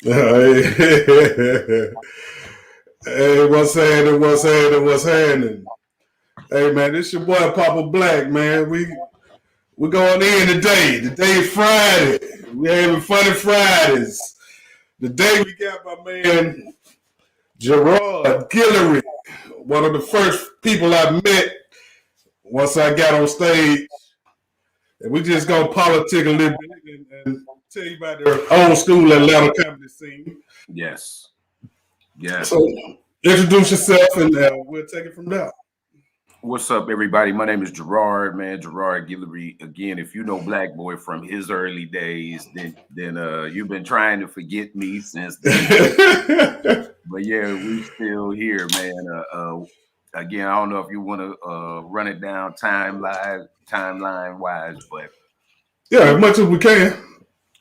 Hey, hey, what's happening? What's happening? What's happening? Hey, man, this your boy Papa Black, man. We going in today. Today's Friday. We having funny Fridays. Today we got my man Gerard Guillory, one of the first people I met once I got on stage. And we just gonna politic a little bit and tell you about the old school Atlanta comedy scene. Yes. Yes. So introduce yourself and we'll take it from there. What's up, everybody? My name is Gerard, man. Gerard Guillory. Again, if you know Black Boy from his early days, then you've been trying to forget me since then. But yeah, we still here, man. Again, I don't know if you want to run it down timeline wise, but Yeah, as much as we can.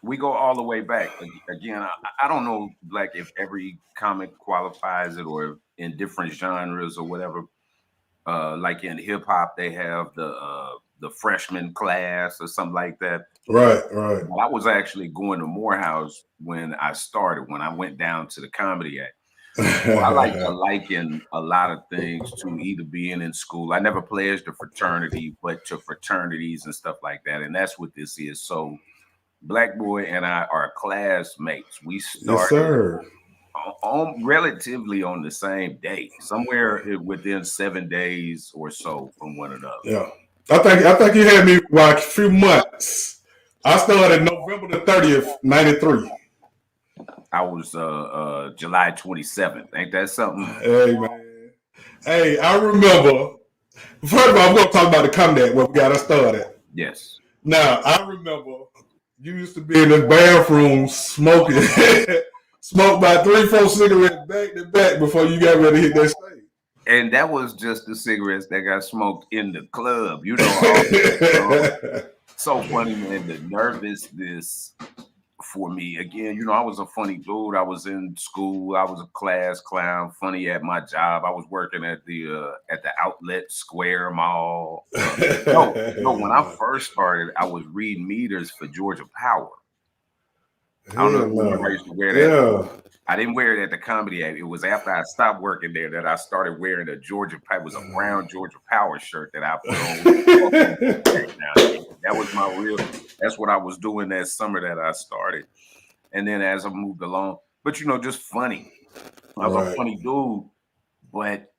we go all the way back. Again, I don't know, like if every comic qualifies it or in different genres or whatever. Like in hip hop, they have the freshman class or something like that. Right, right. I was actually going to Morehouse when I started, when I went down to the Comedy Act. So I like to liken a lot of things to either being in school. I never pledged a fraternity, but to fraternities and stuff like that. And that's what this is. So Black Boy and I are classmates. We Yes, started sir. relatively on the same day, somewhere within 7 days or so from one another. Yeah. I think you had me like a few months. I started November the 30th, 93. I was July 27th. Ain't that something? Hey man. Hey, I remember first of all, I'm gonna talk about the comeback where we got us started. Yes. Now, I remember you used to be in this bathroom smoking, smoke about 3, 4 cigarettes back to back before you got ready to hit that stage. And that was just the cigarettes that got smoked in the club. You know, so funny, man. The nervousness for me, again, I was a funny dude. I was in school. I was a class clown, funny at my job. I was working at the Outlet Square Mall. No, when I first started, I was reading meters for Georgia Power. I don't know if you remember, I used to wear that. Yeah. I didn't wear it at the Comedy Act. It was after I stopped working there that I started wearing a Georgia Power. It was a brown Georgia Power shirt that I put on. That was my real. That's what I was doing that summer that I started. And then as I moved along, but just funny. I was a funny dude. But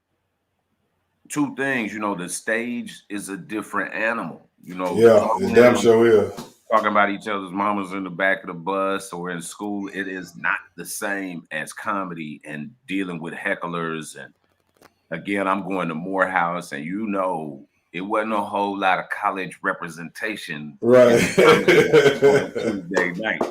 two things, the stage is a different animal. Yeah, it damn sure is. Talking about each other's mamas in the back of the bus or in school, it is not the same as comedy and dealing with hecklers. And again, I'm going to Morehouse, and it wasn't a whole lot of college representation. Right. Tuesday night.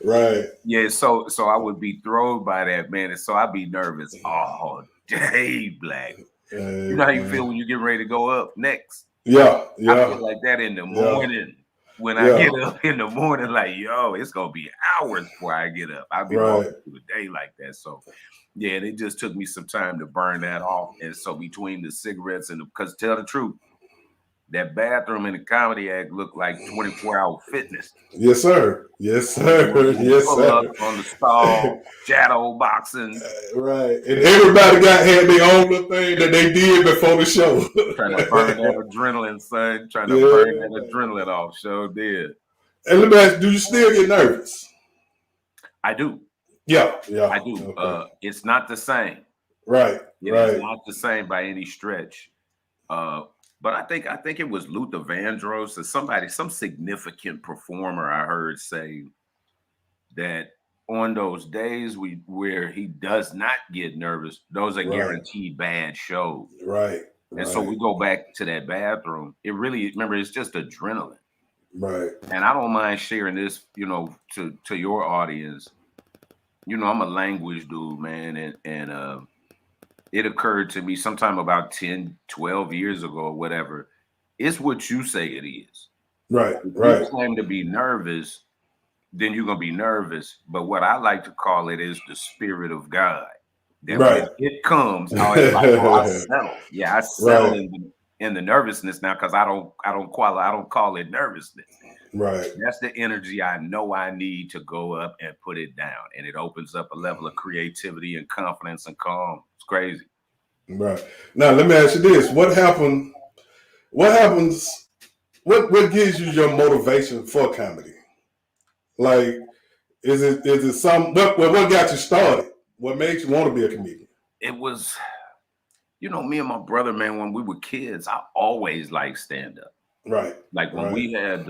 Right. Yeah, so I would be thrown by that, man. And so I'd be nervous all day, Black. You know how you feel when you get ready to go up next? Yeah. I feel like that in the morning. When I get up in the morning, like, yo, it's going to be hours before I get up. I'll be walking through the day like that. So, yeah, it just took me some time to burn that off. And so between the cigarettes because tell the truth, that bathroom in the Comedy Act looked like 24-hour fitness. Yes, sir. Yes, sir. Yes, pull sir. Up on the stall, shadow boxing. Right. And everybody had their own little thing that they did before the show. Trying to burn that adrenaline, son. Trying to burn that adrenaline off. Sure did. And let me ask, do you still get nervous? I do. Yeah. I do. Okay. It's not the same. Right. It's not the same by any stretch. But I think it was Luther Vandross or some significant performer I heard say that on those days where he does not get nervous, those are guaranteed bad shows. Right. And so we go back to that bathroom. Remember, it's just adrenaline. Right. And I don't mind sharing this, to your audience. I'm a language dude, man. And it occurred to me sometime about 10, 12 years ago or whatever. It's what you say it is. Right. If you claim to be nervous, then you're going to be nervous. But what I like to call it is the spirit of God. That when it comes, I settle. I settle in the nervousness now because I don't call it nervousness. Right. That's the energy I know I need to go up and put it down. And it opens up a level of creativity and confidence and calm. It's crazy. Right. Now let me ask you this. What happens what gives you your motivation for comedy? Like, is it some what got you started? What makes you want to be a comedian? It was, me and my brother, man, when we were kids, I always liked stand-up. Right. Like when Right. we had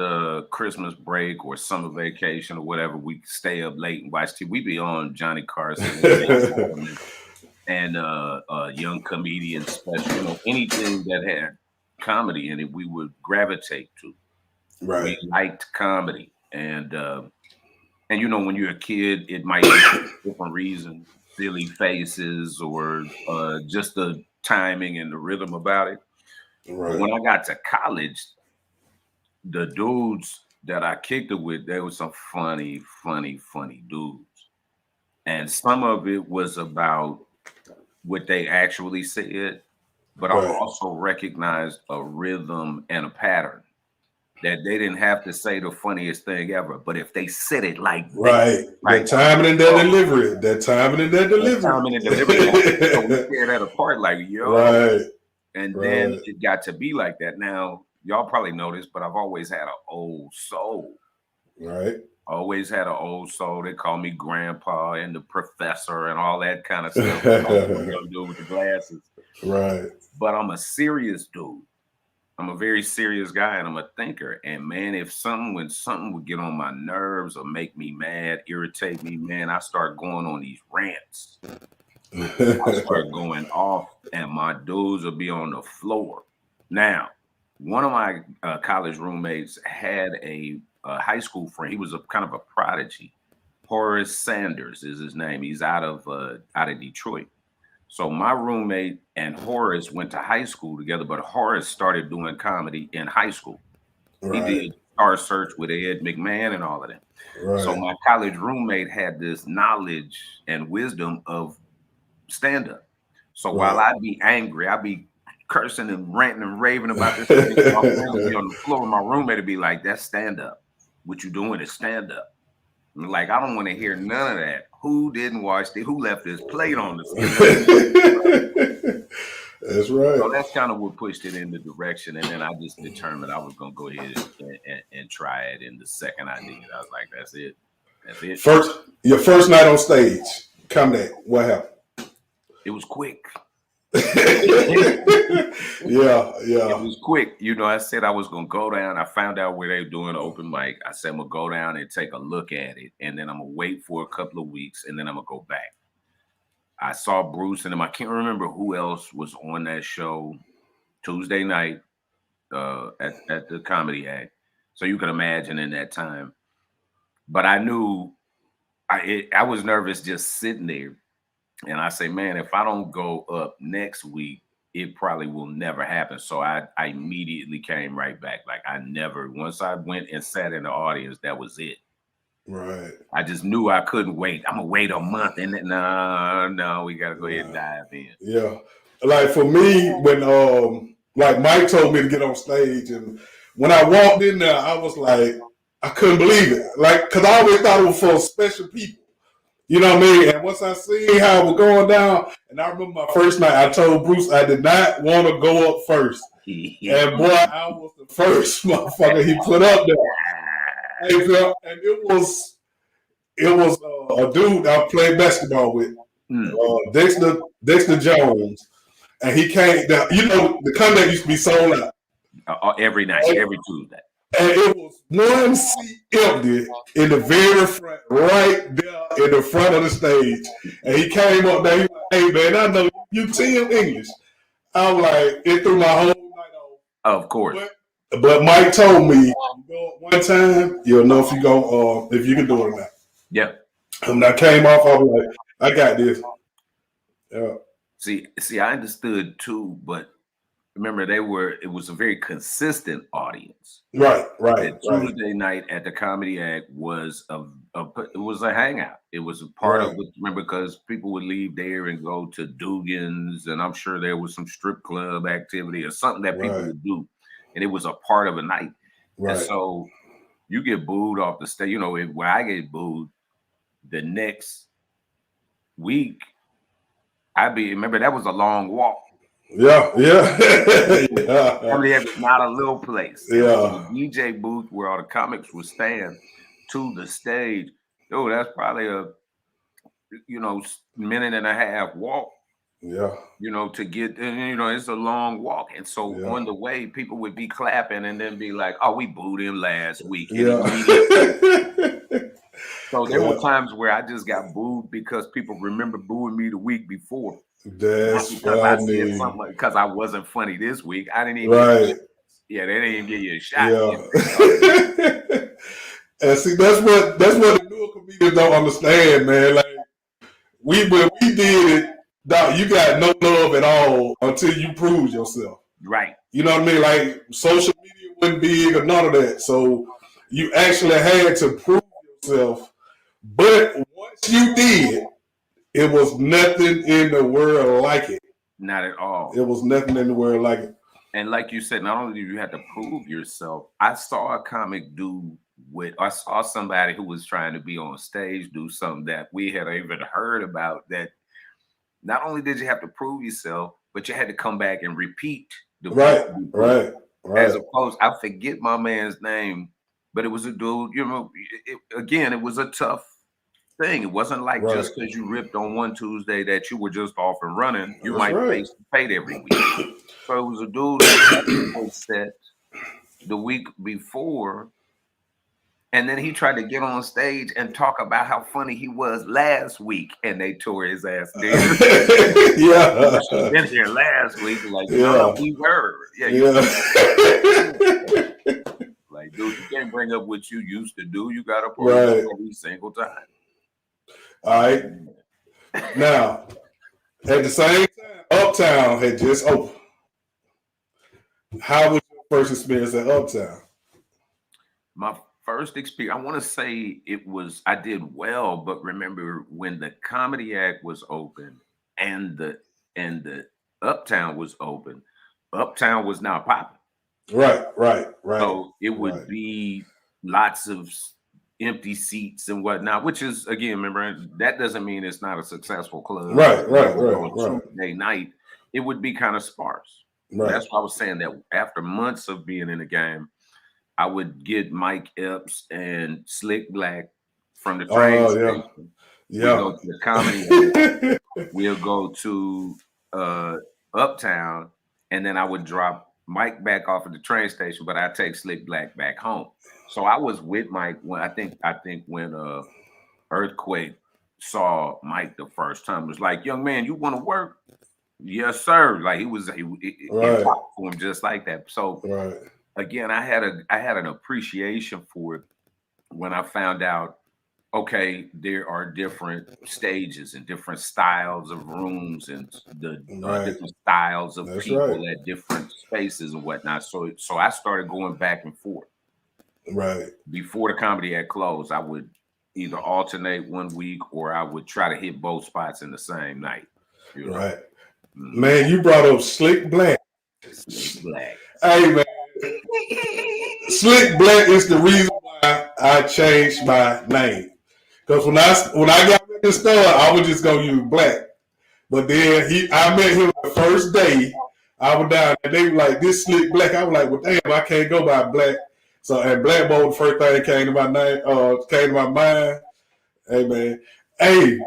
Christmas break or summer vacation or whatever, we stay up late and watch TV. We be on Johnny Carson and young comedian special, anything that had comedy in it, we would gravitate to. Right. We liked comedy, and when you're a kid, it might be for different reasons, silly faces, or just the timing and the rhythm about it. Right. But when I got to college, the dudes that I kicked it with, they were some funny dudes, and some of it was about what they actually said, but I Right. also recognized a rhythm and a pattern that they didn't have to say the funniest thing ever, but if they said it like Right. like That timing and that delivery. That timing and that delivery. timing and delivery, so we tear that apart like, yo. Right. And then it got to be like that. Now, y'all probably know this, but I've always had an old soul. Right. Always had an old soul. They call me grandpa and the professor and all that kind of stuff. Young dude with the glasses. Right. But I'm a serious dude. I'm a very serious guy, and I'm a thinker. And man, when something would get on my nerves or make me mad, irritate me, man, I start going on these rants. I start going off, and my dudes will be on the floor. Now, one of my college roommates had a high school friend. He was a kind of a prodigy. Horace Sanders is his name. He's out of Detroit. So my roommate and Horace went to high school together, but Horace started doing comedy in high school. Right. He did Star Search with Ed McMahon and all of that. Right. So my college roommate had this knowledge and wisdom of stand-up. So while I'd be angry, I'd be cursing and ranting and raving about this thing, my friend would be on the floor, and my roommate would be like, "That's stand-up. What you doing is stand-up." Like, I don't want to hear none of that. Who didn't watch it? Who left this plate on the screen? That's right. So that's kind of what pushed it in the direction. And then I just determined I was going to go ahead and try it. And the second I did, I was like, that's it. That's it. Your first night on stage, what happened? It was quick. Yeah. It was quick. I said I was going to go down. I found out where they were doing open mic. I said I'm going to go down and take a look at it. And then I'm going to wait for a couple of weeks. And then I'm going to go back. I saw Bruce and him. I can't remember who else was on that show Tuesday night at the Comedy Act. So you can imagine in that time. But I knew I was nervous just sitting there. And I say, man, if I don't go up next week, it probably will never happen. So I immediately came right back. Like once I went and sat in the audience, that was it. Right. I just knew I couldn't wait. I'm going to wait a month. And then, no, we got to go ahead and dive in. Yeah. Like for me, when like Mike told me to get on stage, and when I walked in there, I was like, I couldn't believe it. Like, because I always thought it was for special people. You know what I mean? And once I seen how it was going down, and I remember my first night, I told Bruce I did not want to go up first. And boy, I was the first motherfucker he put up there. And it was a dude I played basketball with, Dexter Jones, and he came down. The comeback used to be sold out every night, every Tuesday. And it was one seat empty in the very front, right there in the front of the stage. And he came up there, he was like, "Hey man, I know you Tim English." I was like, it threw my whole night off. Of course. But Mike told me, one time, you'll know if you can do it or not. Yeah. And I came off, I was like, I got this. Yeah. See, I understood too, but remember, it was a very consistent audience. Right. Tuesday night at the Comedy Act was it was a hangout. It was a part of it. Remember, because people would leave there and go to Dugan's, and I'm sure there was some strip club activity or something that people would do, and it was a part of a night. Right. And so you get booed off the stage. You know, when I get booed, the next week, remember that was a long walk. Yeah. Family was not a little place. And Yeah. from the DJ booth where all the comics would stand to the stage, that's probably a minute and a half walk. Yeah. To get, it's a long walk. And so on the way, people would be clapping and then be like, oh, we booed him last week. Yeah. So there were times where I just got booed because people remember booing me the week before. That's because funny. I said something because I wasn't funny this week. I didn't even they didn't even give you a shot. Yeah. And see, that's what the newer comedians don't understand, man. Like when we did it, dog, you got no love at all until you prove yourself. Right. You know what I mean? Like social media wasn't big or none of that. So you actually had to prove yourself. But once you did, it was nothing in the world like it. Not at all. It was nothing in the world like it. And like you said, not only do you have to prove yourself, I saw a comic I saw somebody who was trying to be on stage do something that we had even heard about, that not only did you have to prove yourself, but you had to come back and repeat the right. As opposed, I forget my man's name, but it was a dude, it was a tough thing. It wasn't like just because you ripped on one Tuesday that you were just off and running. You might face the fate every week. So it was a dude who set the week before, and then he tried to get on stage and talk about how funny he was last week, and they tore his ass down. Yeah, he's been here last week. Like, no, we heard. Like, dude, you can't bring up what you used to do. You got to prove it every single time. All right. Now, at the same time, Uptown had just opened. How was your first experience at Uptown? My first experience, I want to say I did well, but remember when the Comedy Act was open and the Uptown was open, Uptown was now popping. Right. So it would be lots of empty seats and whatnot, which is, again, remember, that doesn't mean it's not a successful club. Right. Tuesday night, it would be kind of sparse. Right. That's why I was saying that after months of being in the game, I would get Mike Epps and Slick Black from the train station. Yeah. We'll go to the Comedy. We'll go to Uptown, and then I would drop Mike back off at the train station, but I take Slick Black back home. So I was with Mike when I think when Earthquake saw Mike the first time, it was like, young man, you want to work? Yes, sir. Like it talked to him just like that. So again, I had an appreciation for it when I found out, okay, there are different stages and different styles of rooms and the different styles of people at different spaces and whatnot. So I started going back and forth. Right. Before the Comedy Act closed, I would either alternate one week or I would try to hit both spots in the same night. Right. Mm-hmm. Man, you brought up Slick Black. Slick Black. Hey, man. Slick Black is the reason why I changed my name. Because when I got in the store, I was just gonna use Black. But then I met him the first day. I was down and they were like, this Slick Black. I was like, well, damn, I can't go by Black. So and Black Bolt, the first thing that came to my mind. Hey man. Hey,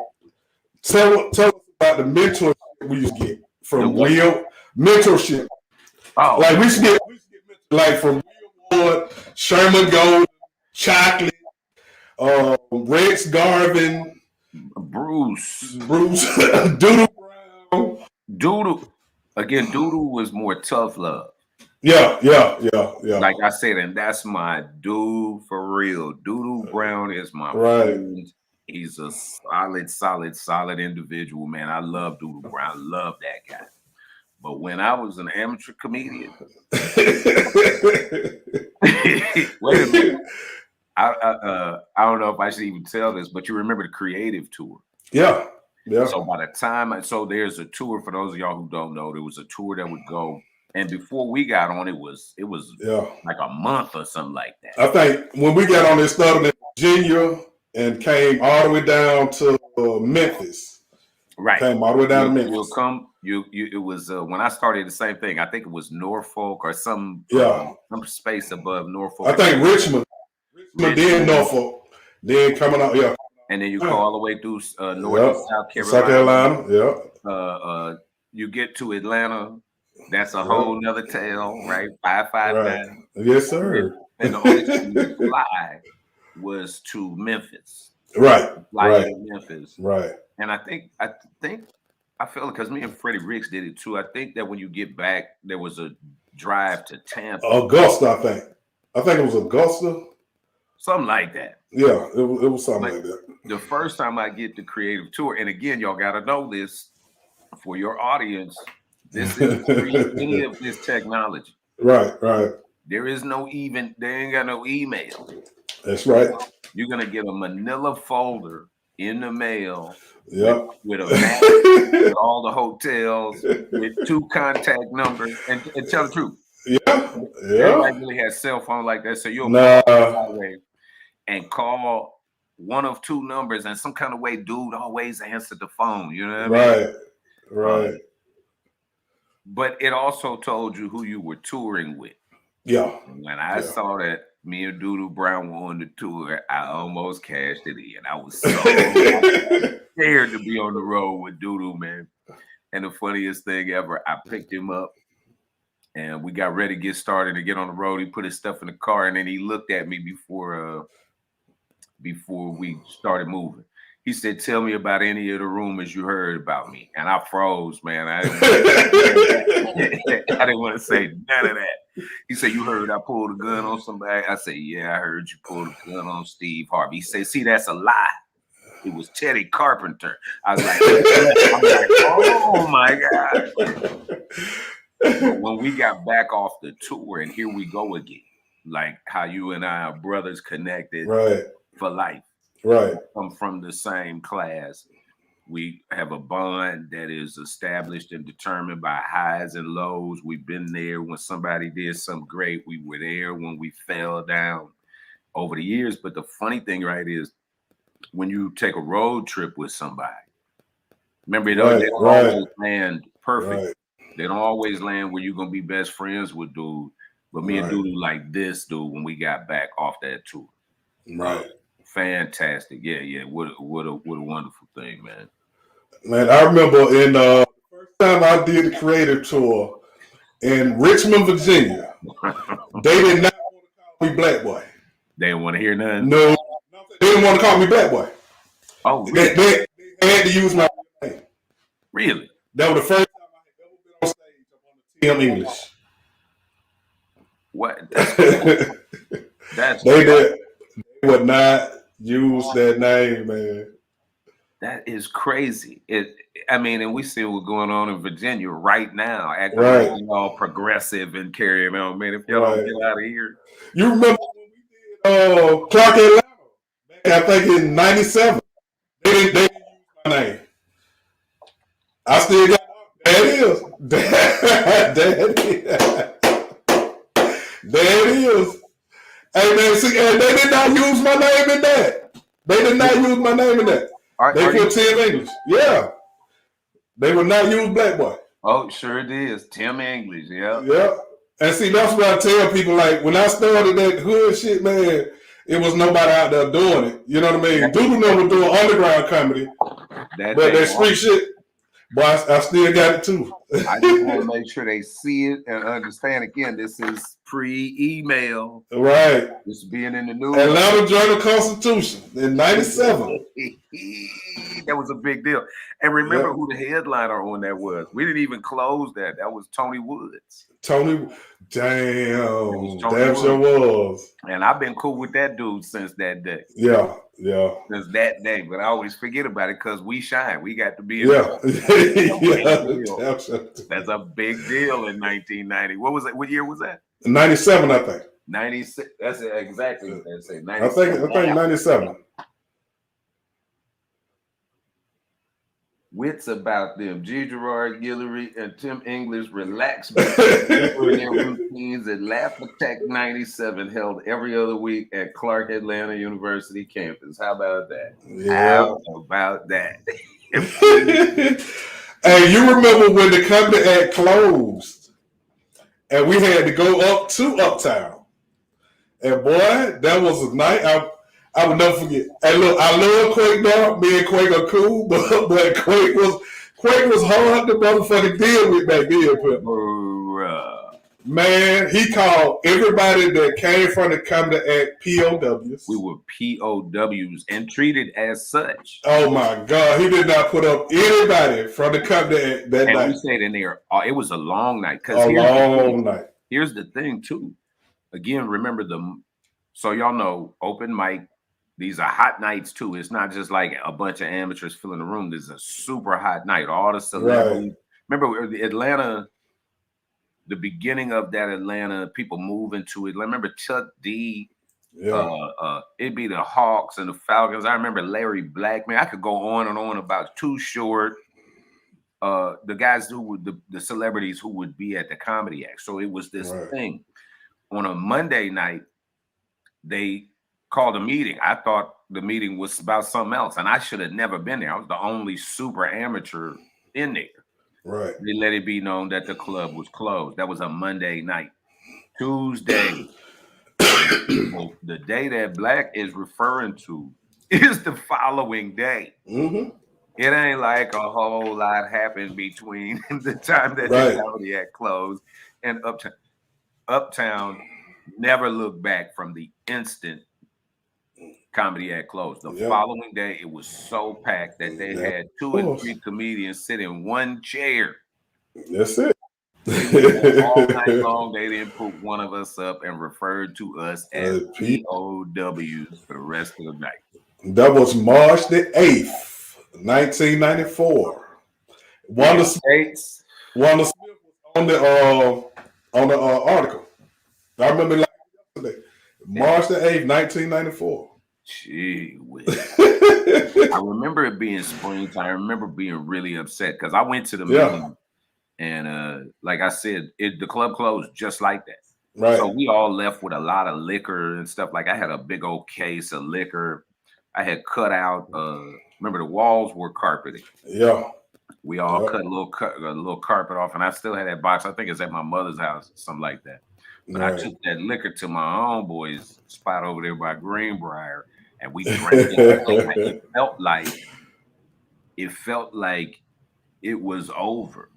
tell us about the mentorship we used to get from Will. Mentorship. Oh, like we used to get like from Will Ward, Sherman Gold, Chocolate, Rex Garvin, Bruce, Doodle Brown. Doodle was more tough love. Yeah. Like I said, and that's my dude for real. Doodle Brown is my friend. He's a solid individual, man. I love Doodle Brown. I love that guy. But when I was an amateur comedian, wait a minute. I don't know if I should even tell this, but you remember the Creative Tour? Yeah. So by the time, there's a tour, for those of y'all who don't know, there was a tour that would go And before we got on, it was Yeah. like a month or something like that. I think when we got on, it started in Virginia and came all the way down to Memphis. Right. Came all the way down to Memphis. You'll come. It was when I started the same thing. I think it was Norfolk or some space above Norfolk. I think Richmond, then Norfolk, then coming out. Yeah. And then you go all the way through North and South Carolina. Yeah. You get to Atlanta. That's a whole nother tale, right? 559. Yes, sir. And the only thing you fly was to Memphis. Right. Fly to Memphis. Right. And I feel because me and Freddie Ricks did it too. I think that when you get back, there was a drive to Tampa. Augusta, I think it was Augusta. Something like that. Yeah, it was something like that. The first time I get the creative tour, and again, y'all got to know this for your audience. This is pre any of this technology. Right. There ain't got no email. That's right. You're gonna get a manila folder in the mail. Yeah. With a map, with all the hotels, with 2 contact numbers, and tell the truth. Yeah. Everybody really has cell phone like that, so you'll and call one of 2 numbers, and some kind of way, dude always answered the phone. You know what I mean? Right. But it also told you who you were touring with. Yeah. When I saw that me and Doodoo Brown were on the tour, I almost cashed it in. I was so scared to be on the road with Doodoo, man. And the funniest thing ever, I picked him up and we got ready to get started to get on the road. He put his stuff in the car and then he looked at me before we started moving. He said, "Tell me about any of the rumors you heard about me." And I froze, man. I didn't want to say none of that. He said, "You heard I pulled a gun on somebody?" I said, "Yeah, I heard you pulled a gun on Steve Harvey." He said, "See, that's a lie. It was Teddy Carpenter." I was like, "Oh my God." But when we got back off the tour, and here we go again, like how you and I are brothers connected for life. Right. Come from the same class. We have a bond that is established and determined by highs and lows. We've been there when somebody did something great. We were there when we fell down over the years. But the funny thing, right, is when you take a road trip with somebody, remember, they don't always land perfect. Right. They don't always land where you're going to be best friends with dude. But me and dude like this dude when we got back off that tour. Right. Fantastic. Yeah. What a wonderful thing, man. Man, I remember in the first time I did the creative tour in Richmond, Virginia, they did not want to call me Black Boy. They didn't want to hear nothing? No, they didn't want to call me Black Boy. Oh, really? They had to use my name. Really? That was the first time I had ever been on stage on the TM English. What? That's they would not use that name, man. That is crazy. And we see what's going on in Virginia right now, acting like all progressive and carrying on. Man, if y'all don't get out of here. You remember when we did Clark Atlanta back, I think in '97. They didn't use my name. I still got there it is. There it is. Hey man, see, and they did not use my name in that. They did not use my name in that. They put Tim English. Yeah. They would not use Black Boy. Oh, sure it is. Tim English, yeah. Yeah. And see, that's what I tell people, like, when I started that hood shit, man, it was nobody out there doing it. You know what I mean? Doodoo never doing underground comedy. But that street shit, boy, I still got it too. I just want to make sure they see it and understand. Again, this is pre-email. Right. This is being in the news. Atlanta Journal-Constitution in '97. That was a big deal. And remember who the headliner on that was. We didn't even close that. That was Tony Woods. Damn, sure was. And I've been cool with that dude since that day. Yeah. Since that day. But I always forget about it because we shine. We got to be in That's a big deal in 1990. What was it? What year was that? 97, I think. 96. That's exactly what they say. I think 97. Wits about them. Gerard, Guillory, and Tim English relaxed in their routines at Laugh Attack 97 held every other week at Clark Atlanta University campus. How about that? Yeah. How about that? Hey, you remember when the Comedy Act closed and we had to go up to Uptown? And boy, that was a night I would never forget. Hey, look, I love Quake now. Me and Quake are cool, but Quake was hard to motherfucking deal with back then, man. He called everybody that came from the Comedy Act POWs. We were POWs and treated as such. Oh my God, he did not put up anybody from the Comedy Act that night. We stayed in there. It was a long night. Night. Here's the thing, too. Again, remember so y'all know, open mic. These are hot nights too. It's not just like a bunch of amateurs filling the room. This is a super hot night. All the celebrities. Right. Remember Atlanta, the beginning of that Atlanta, people moving to it. Remember Chuck D. Yeah. It'd be the Hawks and the Falcons. I remember Larry Blackman. I could go on and on about Too Short. The guys who would the celebrities who would be at the Comedy Act. So it was this thing. On a Monday night, they called a meeting. I thought the meeting was about something else, and I should have never been there. I was the only super amateur in there. Right. They let it be known that the club was closed. That was a Monday night. Tuesday, the day that Black is referring to is the following day. Mm-hmm. It ain't like a whole lot happened between the time that the Comedy Act closed and Uptown. Uptown never looked back from the instant Comedy Act closed. The following day, it was so packed that they had 2 and 3 comedians sit in one chair. That's it. All night long, they didn't put one of us up and referred to us as POWs for the rest of the night. That was March the 8th, 1994. Wanda Smith was on the article. I remember like yesterday. March the 8th, 1994. Gee whiz. I remember it being springtime. I remember being really upset because I went to the meeting and like I said, the club closed just like that. Right. So we all left with a lot of liquor and stuff. Like I had a big old case of liquor. I had cut out remember the walls were carpeted. Yeah. We all cut a little carpet off, and I still had that box. I think it's at my mother's house, something like that. But I took that liquor to my own boys' spot over there by Greenbrier, and we drank it. It felt like it was over.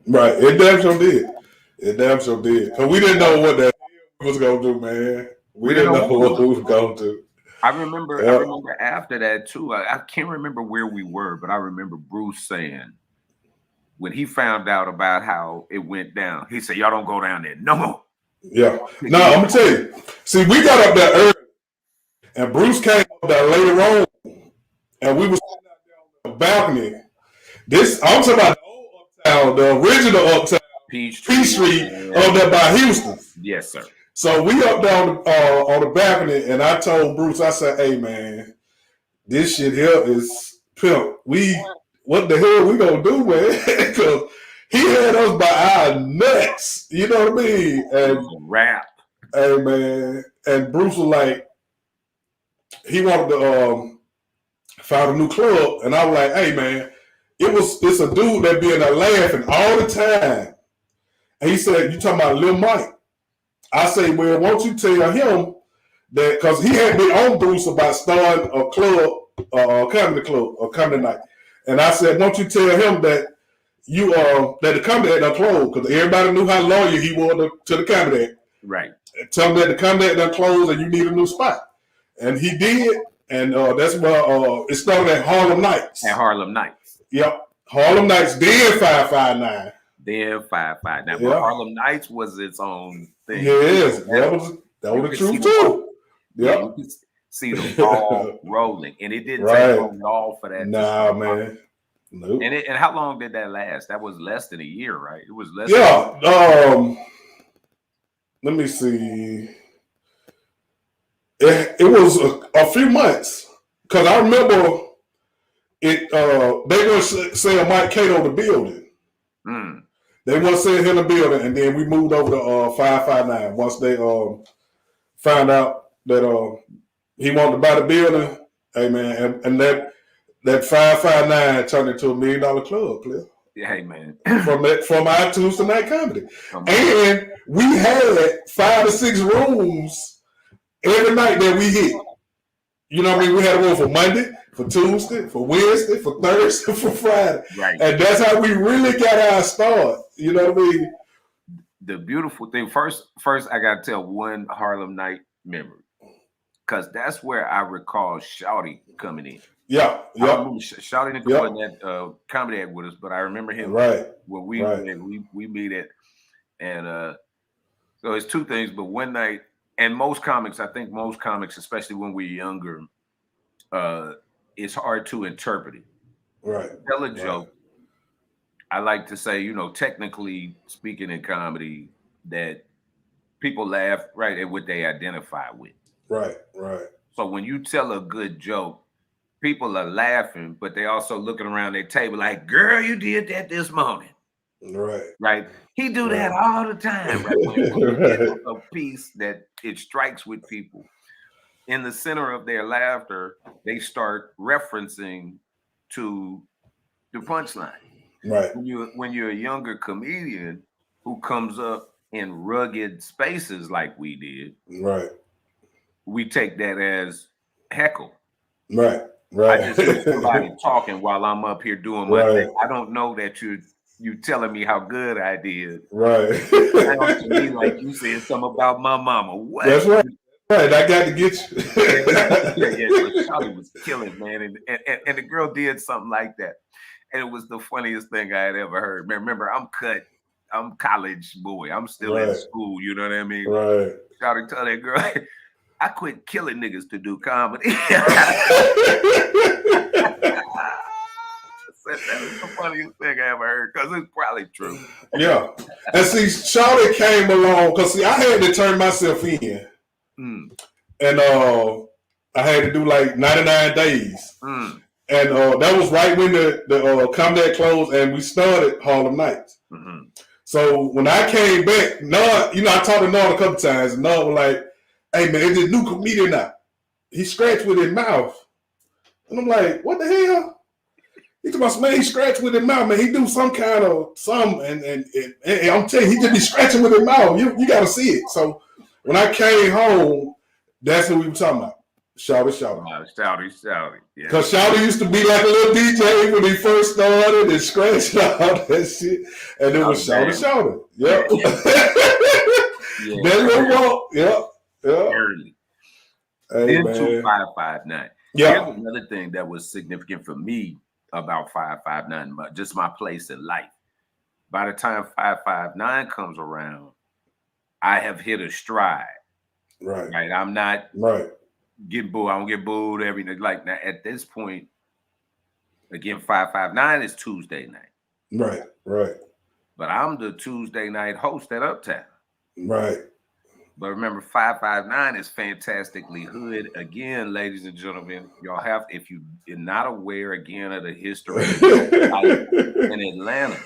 Right. It damn sure did. Because we didn't know what that was going to do, man. We didn't know what we was going to do. I remember after that, too. I can't remember where we were, but I remember Bruce saying, when he found out about how it went down, he said, y'all don't go down there no more. Yeah. No, I'm going to tell you. See, we got up there early, and Bruce came up there later on, and we were sitting out there on the balcony. I'm talking about the old Uptown, the original Uptown, Peachtree, up there by Houston. Yes, sir. So we up there on the balcony, and I told Bruce, I said, hey, man, this shit here is pimp. What the hell we gonna do, man? Because he had us by our nuts. You know what I mean? And rap. Hey, man. And Bruce was like, he wanted to found a new club. And I was like, hey, man, it's a dude that be in there laughing all the time. And he said, you talking about Lil Mike? I say, well, won't you tell him that, because he had been on Bruce about starting a club, a comedy night. And I said, won't you tell him that that the comedy act done closed, because everybody knew how loyal he was to the comedy act. Right. Tell him that the comedy act done closed and you need a new spot. And he did. And that's where it started at Harlem Nights. At Harlem Nights. Yep. Harlem Nights, then 559. Then 559. But Harlem Nights was its own thing. Yes, that was the truth too. Yep. You could see the ball rolling, and it didn't take long for that. Nah, man. Nope. And how long did that last? That was less than a year, right? It was less. Yeah. Let me see. It was a few months, because I remember they gonna sell Mike Cato the building. Mm. They want to sell him the building, and then we moved over to 559 once they found out that he wanted to buy the building. Hey man, and that 559 turned into $1 million club, player. Hey man, from our Tuesday night comedy, and we had 5 to 6 rooms every night that we hit. You know what I mean? We had a room for Monday, for Tuesday, for Wednesday, for Thursday, for Friday, right? And that's how we really got our start. You know what I mean? The beautiful thing first, I got to tell one Harlem night memory, because that's where I recall Shawty coming in. Yeah. Shawty didn't come on that comedy act with us, but I remember him when we meet it, and so it's two things. But one night, and I think most comics, especially when we're younger, it's hard to interpret it. Right. Tell a joke. I like to say, technically speaking in comedy, that people laugh at what they identify with. Right. So when you tell a good joke, people are laughing, but they also looking around their table like, girl, you did that this morning. Right. He do that all the time. Right. When you get a piece that it strikes with people, in the center of their laughter, they start referencing to the punchline. Right. When you're a younger comedian who comes up in rugged spaces like we did, we take that as heckle. Right. I just hear somebody talking while I'm up here doing my thing. I don't know that you telling me how good I did. Right. It sounds to me like you said something about my mama. What? That's right. Right, I got to get you. So Shawty was killing, man, and the girl did something like that, and it was the funniest thing I had ever heard. Man, remember, I'm college boy. I'm still in school. You know what I mean? Right. Shawty told that girl, I quit killing niggas to do comedy. That was the funniest thing I ever heard, because it's probably true. Yeah. And see, Shawty came along, because I had to turn myself in. And I had to do like 99 days. And that was right when the comedy closed and we started Harlem Nights. So when I came back, Nod, I talked to Nod a couple times, and Nod was like, hey man, it's this new comedian now. He scratched with his mouth. And I'm like, what the hell? He told us, man, he scratched with his mouth, man. He do some kind of and I'm telling you, he just be scratching with his mouth. You gotta see it. So when I came home, that's what we were talking about. Shawty. Shawty. Yeah. Because Shawty used to be like a little DJ when he first started and scratched all that shit. And it was Shawty. Yep. Then we walk. Yep. Early. Hey, into 559. Yeah. Here's another thing that was significant for me about 559, just my place in life. By the time 559 comes around, I have hit a stride. Right. I'm not getting booed. I don't get booed every night. Like now, at this point, again, 559 is Tuesday night. Right. But I'm the Tuesday night host at Uptown. Right. But remember, 559 is fantastically hood. Again, ladies and gentlemen, y'all have, if you're not aware again of the history in Atlanta,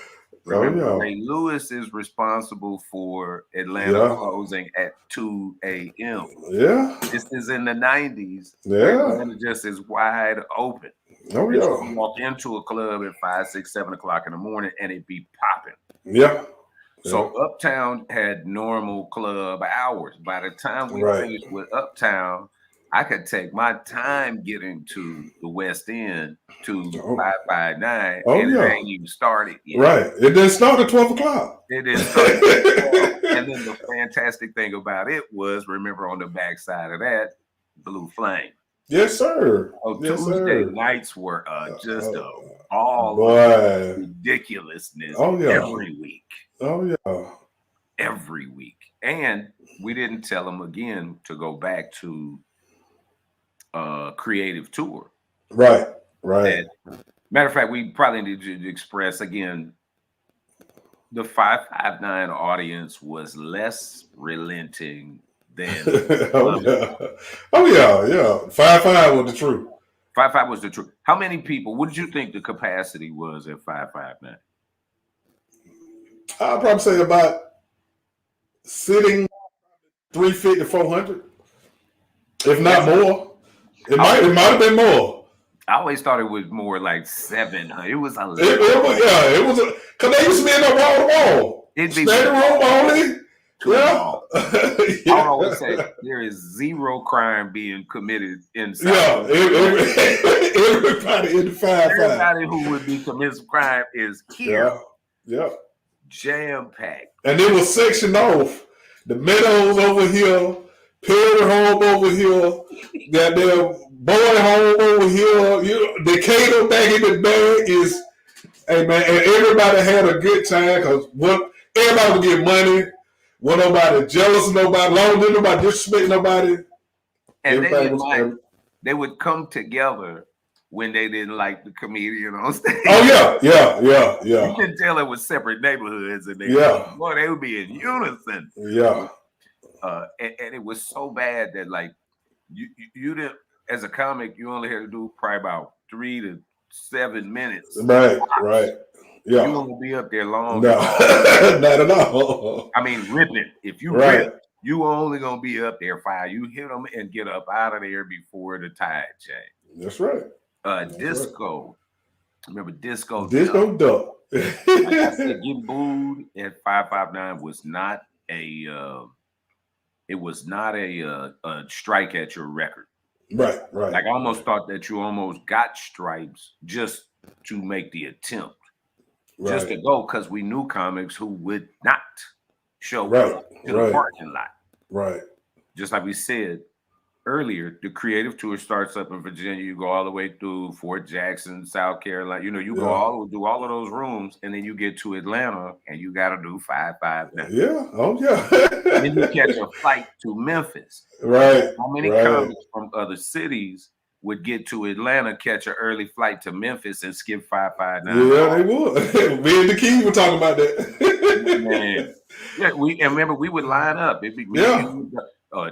remember Ray Lewis is responsible for Atlanta closing at 2 a.m. Yeah. This is in the 90s. Yeah. Atlanta just is wide open. Oh, yeah. So you walk into a club at 5, 6, 7 o'clock in the morning and it be popping. Yeah. So Uptown had normal club hours. By the time we finished with Uptown, I could take my time getting to the West End to 559, and it ain't even started yet. Right. It didn't start at 12 o'clock. It didn't start at 12. And then the fantastic thing about it was, remember on the backside of that, Blue Flame. Yes, sir. Oh, yes, Tuesday sir. nights were just all ridiculousness every week. Oh, yeah. Every week. And we didn't tell them again to go back to creative tour. Right. And, matter of fact, we probably need to express again, the 559 audience was less relenting than Oh yeah. 5-5 was the truth. 5.5 was the truth. How many people? What did you think the capacity was at 5.59? I'd probably say about sitting 350, 400, if not more. It might have been more. I always thought it was more like 700. It was a lot. It was because they used to be in there wall to wall. It'd be standing room only. Yeah. I would always say there is zero crime being committed inside. Yeah, everybody in the 5.5. Everybody who would be committing crime is here. Yeah. Jam packed. And it was sectioned off. The Meadows over here, Perry home over here, goddamn Boy home over here. Decatur back in the bag is, hey man, and everybody had a good time because everybody would get money. Wasn't nobody jealous of nobody, long didn't nobody disrespect nobody. And they would come together when they didn't like the comedian on stage. Oh yeah. You can tell it was separate neighborhoods, and they would be in unison. Yeah. And it was so bad that like you didn't, as a comic, you only had to do probably about 3 to 7 minutes. Right. Yeah. You won't be up there long. No, not at all. I mean, ripping. If you rip, you only gonna be up there 5. You hit them and get up out of there before the tide change. That's right. Disco. Right. Remember Disco? Disco Duck. Like I said, getting booed at 5.59 was not a. It was not a strike at your record. Right. Like I almost thought that you almost got stripes just to make the attempt. Just to go, because we knew comics who would not show up to the parking lot. Right. Just like we said earlier, the creative tour starts up in Virginia. You go all the way through Fort Jackson, South Carolina. You go do all of those rooms, and then you get to Atlanta, and you got to do 5.59. Yeah. Oh yeah. Then you catch a flight to Memphis. Right. How many comics from other cities would get to Atlanta, catch an early flight to Memphis, and skip 5.59? Yeah, they would. Me and the Key were talking about that. Man. Yeah, remember we would line up. It'd be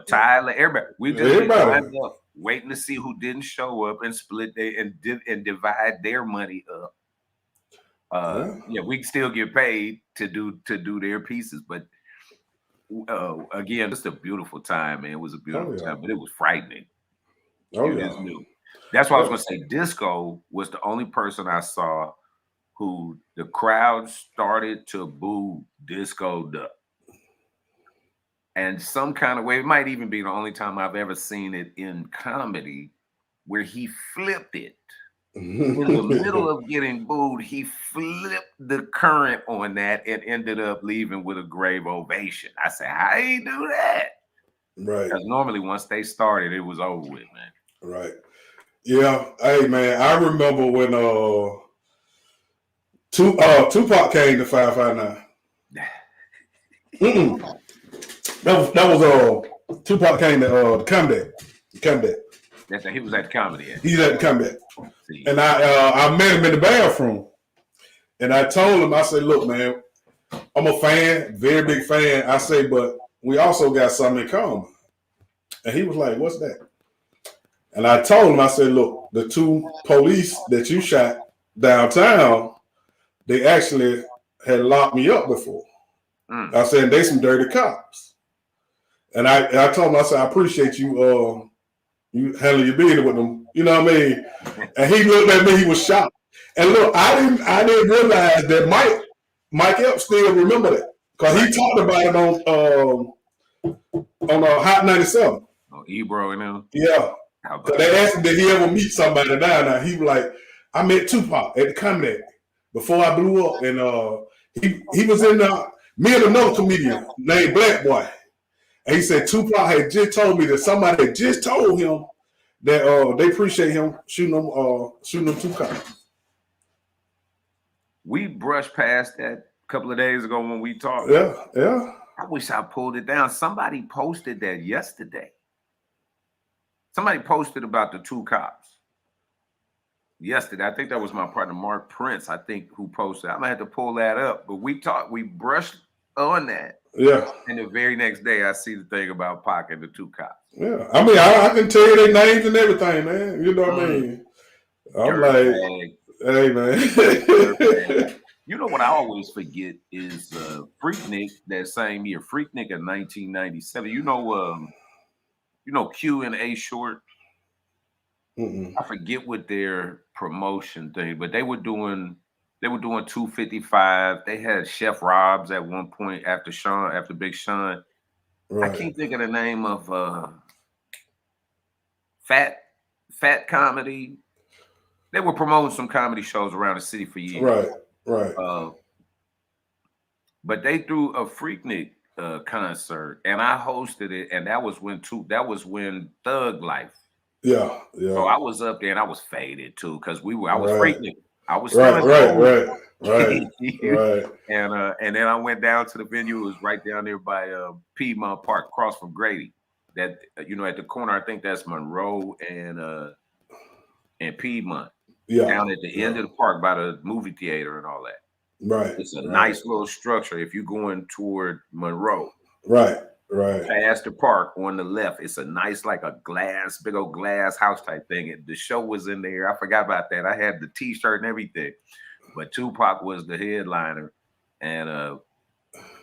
Tyler, everybody. We just lined up, waiting to see who didn't show up and split and divide their money up. We still get paid to do their pieces, but again, just a beautiful time, man. It was a beautiful time, but it was frightening. Just knew. That's why I was going to say Disco was the only person I saw who the crowd started to boo Disco Duck. And some kind of way, it might even be the only time I've ever seen it in comedy where he flipped it. In the middle of getting booed, he flipped the current on that and ended up leaving with a grave ovation. I said, how you do that? Right. Because normally once they started, it was over with, man. Right. Yeah. Hey, man, I remember when Tupac came to 5.59. That was Tupac came to the comeback. He was at the comedy. He's at the comeback. And I met him in the bathroom. And I told him, I said, look, man, I'm a fan, very big fan. I say, but we also got something in common. And he was like, what's that? And I told him, I said, look, the 2 police that you shot downtown, they actually had locked me up before. I said, they some dirty cops. And I told him, I said, I appreciate you handling your business with them. You know what I mean? And he looked at me, he was shocked. And look, I didn't realize that Mike Epps still remember that. Because he talked about it on Hot 97. Oh, Ebro and them? Yeah. They asked him, did he ever meet somebody down there? He was like, I met Tupac at the comeback before I blew up. And he was in me and another comedian named Black Boy. And he said Tupac had just told me that somebody had just told him that they appreciate him shooting them 2 cops. We brushed past that a couple of days ago when we talked. Yeah. I wish I pulled it down. Somebody posted that yesterday. Somebody posted about the 2 cops yesterday. I think that was my partner, Mark Prince, I think, who posted. I'm going to have to pull that up. But we brushed on that. Yeah. And the very next day, I see the thing about Pac and the 2 cops. Yeah. I mean, I can tell you their names and everything, man. You know what I mean? I'm Dirt like, bag, hey man. dirt bag. You know what I always forget is Freaknik that same year. Freaknik in 1997. You know Q and A Short. Mm-mm. I forget what their promotion thing, but they were doing 255. They had Chef Robs at one point after Big Sean. I Right, can't think of the name of Fat Fat Comedy. They were promoting some comedy shows around the city for years. right, right. Uh, but they threw a Freaknik concert, and I hosted it, and that was when Thug Life. Yeah, So yeah. I was up there, and I was faded too, because I was Right, Freaknik. I was still right, in right, school. right, right, right. And then I went down to the venue. It was right down there by Piedmont Park, across from Grady. That at the corner, I think that's Monroe and Piedmont, Yeah, down at the end yeah. of the park by the movie theater and all that. Right, It's a right, nice little structure. If you're going toward Monroe, right, right. past the park on the left, it's a nice, like a big old glass house type thing. And the show was in there. I forgot about that. I had the T-shirt and everything. But Tupac was the headliner, and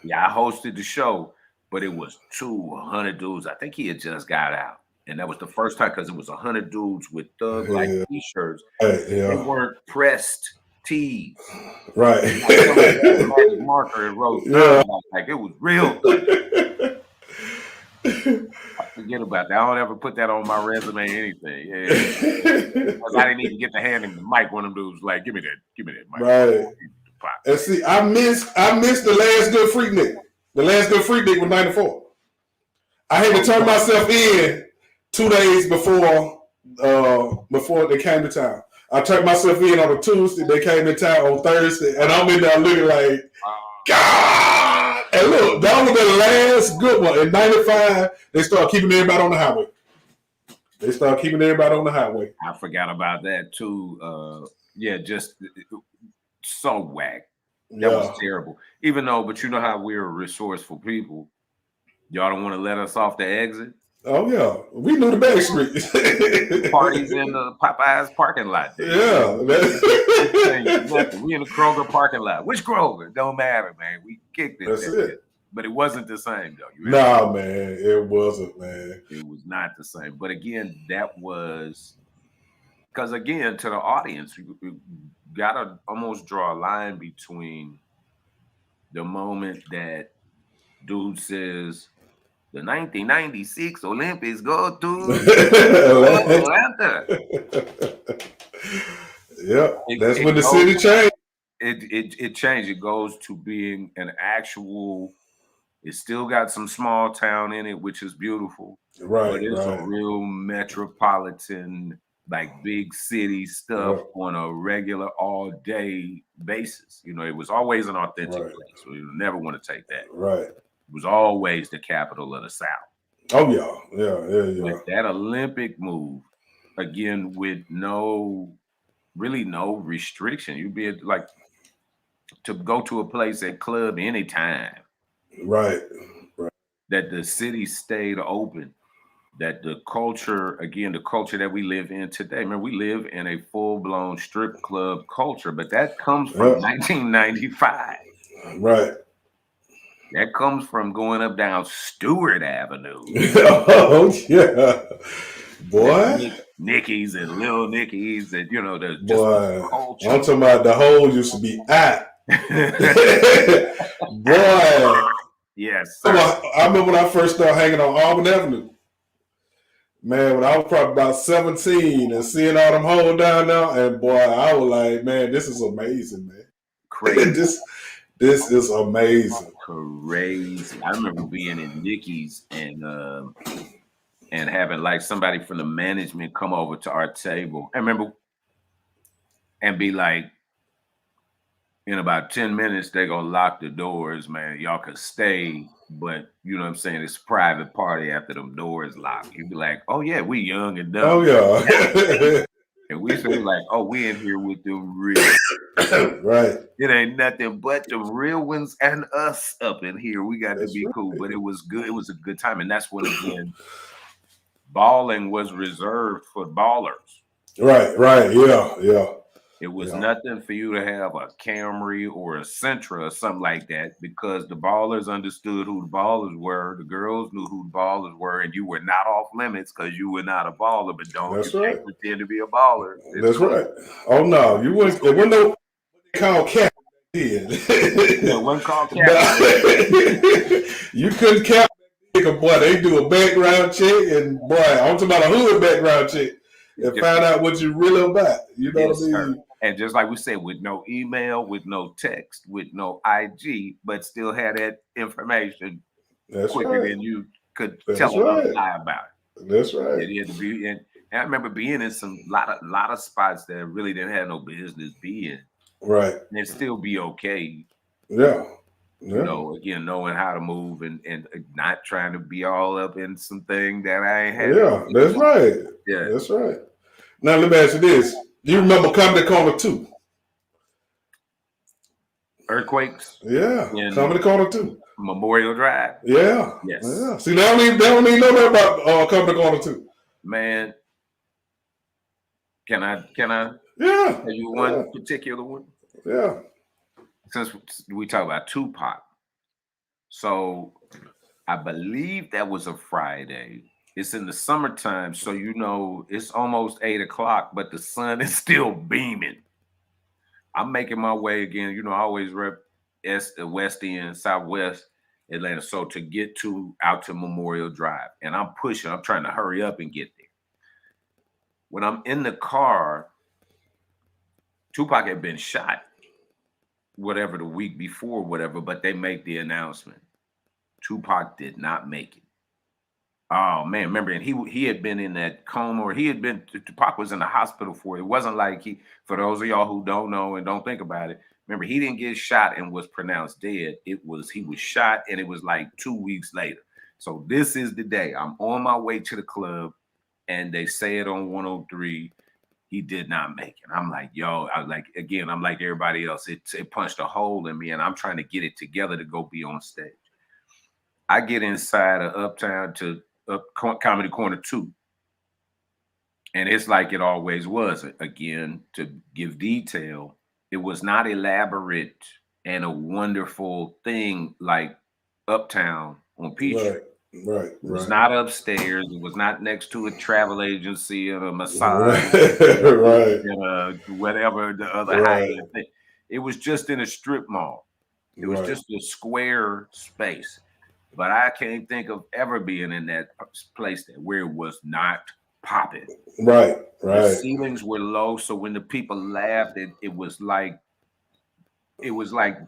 yeah, I hosted the show. But it was 200 dudes. I think he had just got out, and that was the first time because it was 100 dudes with thug like Yeah, T-shirts. right, They yeah. weren't pressed tees. Right. Like somebody had a magic marker and wrote Yeah. thug like it was real thug. I forget about that. I don't ever put that on my resume or anything. Yeah. Because I didn't even get to hand him the mic. One of them dudes was like, give me that mic. Right. And see, I missed the last good Freaknik. The last good Freaknik was 94. I had to turn myself in 2 days before they came to town. I turned myself in on a Tuesday. They came to town on Thursday, and I'm in there looking like, God. And look, that was the last good one. In 95, they started keeping everybody on the highway. I forgot about that too. Yeah, just so whack. That was terrible. Even though, but you know how we're resourceful people. Y'all don't want to let us off the exit. Oh yeah, we knew the back street. Parties in the Popeyes parking lot. Yeah, we in the Kroger parking lot. Which Kroger? Don't matter, man. We kicked it. That's it. But it wasn't the same though. Nah, man, it wasn't, man. It was not the same. But again, that was because again, to the audience, you gotta almost draw a line between the moment that dude says the 1996 Olympics go to Atlanta. Yep, that's when the city changed. It changed. It goes to being an actual. It still got some small town in it, which is beautiful. Right, but it's right. a real metropolitan, like big city stuff on a regular all day basis. It was always an authentic place. So you never want to take that. Right. It was always the capital of the South. Oh yeah. But that Olympic move, again, with no restriction. You'd be like to go to a place at club anytime. Right. That the city stayed open. That the culture that we live in today. Man, we live in a full-blown strip club culture, but that comes from 1995. Right. That comes from going up down Stewart Avenue. Oh yeah, boy. Nicky's and Lil Nicky's and the boy. culture. I'm talking about the hole used to be at. Boy. Yes. Sir. I remember when I first started hanging on Auburn Avenue. Man, when I was probably about 17 and seeing all them holes down there, and boy, I was like, man, this is amazing, man. Crazy. This is amazing. Crazy. I remember being in Nicky's and having like somebody from the management come over to our table. I remember and be like, in about 10 minutes, they're gonna lock the doors, man. Y'all could stay, but you know what I'm saying? It's a private party after them doors locked. You'd be like, oh yeah, we young and dumb. Oh yeah. And we feel like, oh, we in here with the real. Right. It ain't nothing but the real ones and us up in here. We got to be cool. But it was good. It was a good time. And that's when, again, balling was reserved for ballers. Right. Yeah. It was nothing for you to have a Camry or a Sentra or something like that because the ballers understood who the ballers were. The girls knew who the ballers were, and you were not off limits because you were not a baller. But you That's can't right. pretend to be a baller. It's That's cool. right. Oh no, you wouldn't. It wasn't no what they call cap. Yeah, one called No. Captain. You couldn't cap nigga, boy. They do a background check, and boy, I'm talking about a hood background check, and find out what you really about. You know what I mean? Sir. And just like we said, with no email, with no text, with no IG, but still had that information quicker than you could tell another lie about it. That's right. It had to be, and I remember being in some lot of spots that really didn't have no business being, right, and still be okay. Yeah. You know, again, knowing how to move and not trying to be all up in something that I ain't had. Yeah, that's right. Yeah, that's right. Now let me ask you this: do you remember Comedy Corner 2? Earthquakes. Yeah, Comedy Corner 2. Memorial Drive. Yeah. Yes. Yeah. See, they don't even know that about Comedy Corner 2. Man, can I? Yeah. Tell you one particular one? Yeah. Since we talk about Tupac, so I believe that was a Friday. It's in the summertime, so it's almost 8 o'clock, but the sun is still beaming. I'm making my way again. I always rep the West End, Southwest Atlanta. So to get out to Memorial Drive, and I'm pushing. I'm trying to hurry up and get there. When I'm in the car, Tupac had been shot, whatever, the week before, whatever, but they make the announcement. Tupac did not make it. Oh man, remember, and he had been in that coma, or Tupac was in the hospital for it. It wasn't like for those of y'all who don't know and don't think about it, remember, he didn't get shot and was pronounced dead. He was shot, and it was like 2 weeks later. So this is the day. I'm on my way to the club, and they say it on 103. He did not make it. I'm like, yo, I'm like everybody else. It punched a hole in me, and I'm trying to get it together to go be on stage. I get inside of Uptown to Comedy Corner 2. And it's like it always was. Again, to give detail, it was not elaborate and a wonderful thing like Uptown on Peachtree. Right. It was not upstairs. It was not next to a travel agency or a massage, right. Whatever the other high-end thing. It was just in a strip mall. It was just a square space. But I can't think of ever being in that place where it was not popping. Right. The ceilings were low, so when the people laughed, it was like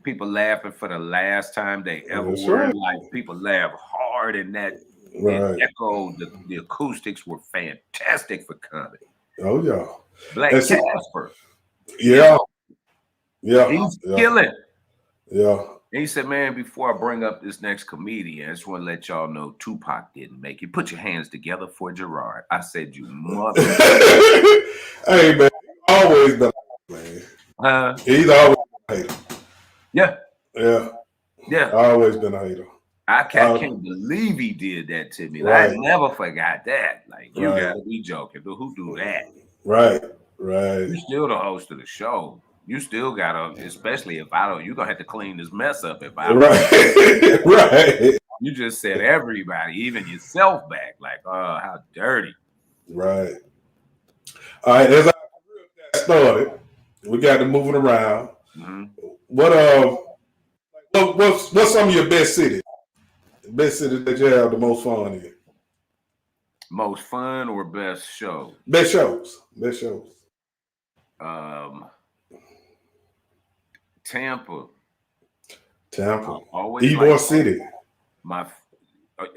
people laughing for the last time they ever were. Like people laugh hard, and that it echoed. The acoustics were fantastic for comedy. Oh yeah, Black Casper. Yeah. He's killing. Yeah. And he said, man, before I bring up this next comedian, I just want to let y'all know Tupac didn't make it. Put your hands together for Gerard. I said, you mother. Hey, man, always been a hater, man. He's always been a hater. Yeah. Always been a hater. I can't believe he did that to me. Like, I never forgot that. Like, you got to be joking. But who do that? Right. You're still the host of the show. You still gotta, especially if I don't, you're gonna have to clean this mess up if I don't. Right. You just said everybody, even yourself, back. Like, oh, how dirty. Right. All right, as I started, we got to moving around. Mm-hmm. What's some of your best cities? Best cities that you have the most fun in? Most fun or best shows? Best shows. Tampa. Ybor City.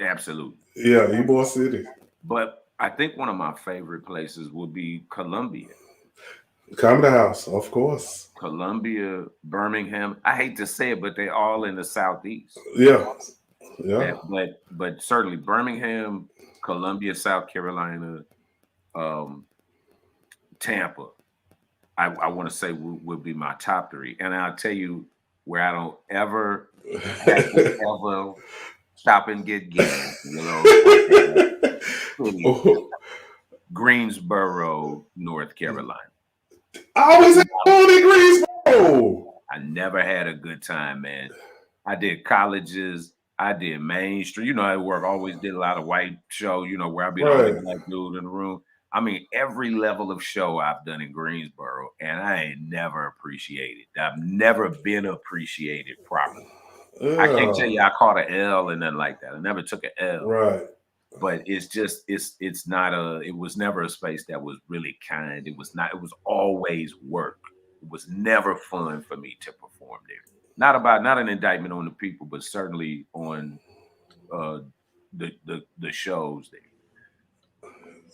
Absolutely. Yeah, Ybor City. But I think one of my favorite places would be Columbia. Comedy House, of course. Columbia, Birmingham. I hate to say it, but they're all in the Southeast. Yeah. But certainly Birmingham, Columbia, South Carolina, Tampa. I want to say would be my top 3. And I'll tell you where I don't ever have to ever stop and get gas. Greensboro, North Carolina. I always had fun in Greensboro. I never had a good time, man. I did colleges. I did Main Street. You know, I work. Always did a lot of white show. You know, where I'd be the only black dude in the room. I mean, every level of show I've done in Greensboro, and I ain't never appreciated. I've never been appreciated properly. I can't tell you I caught an L and nothing like that. I never took an L. Right. But it's just it's not it was never a space that was really kind. It was always work. It was never fun for me to perform there. Not an indictment on the people, but certainly on the shows there.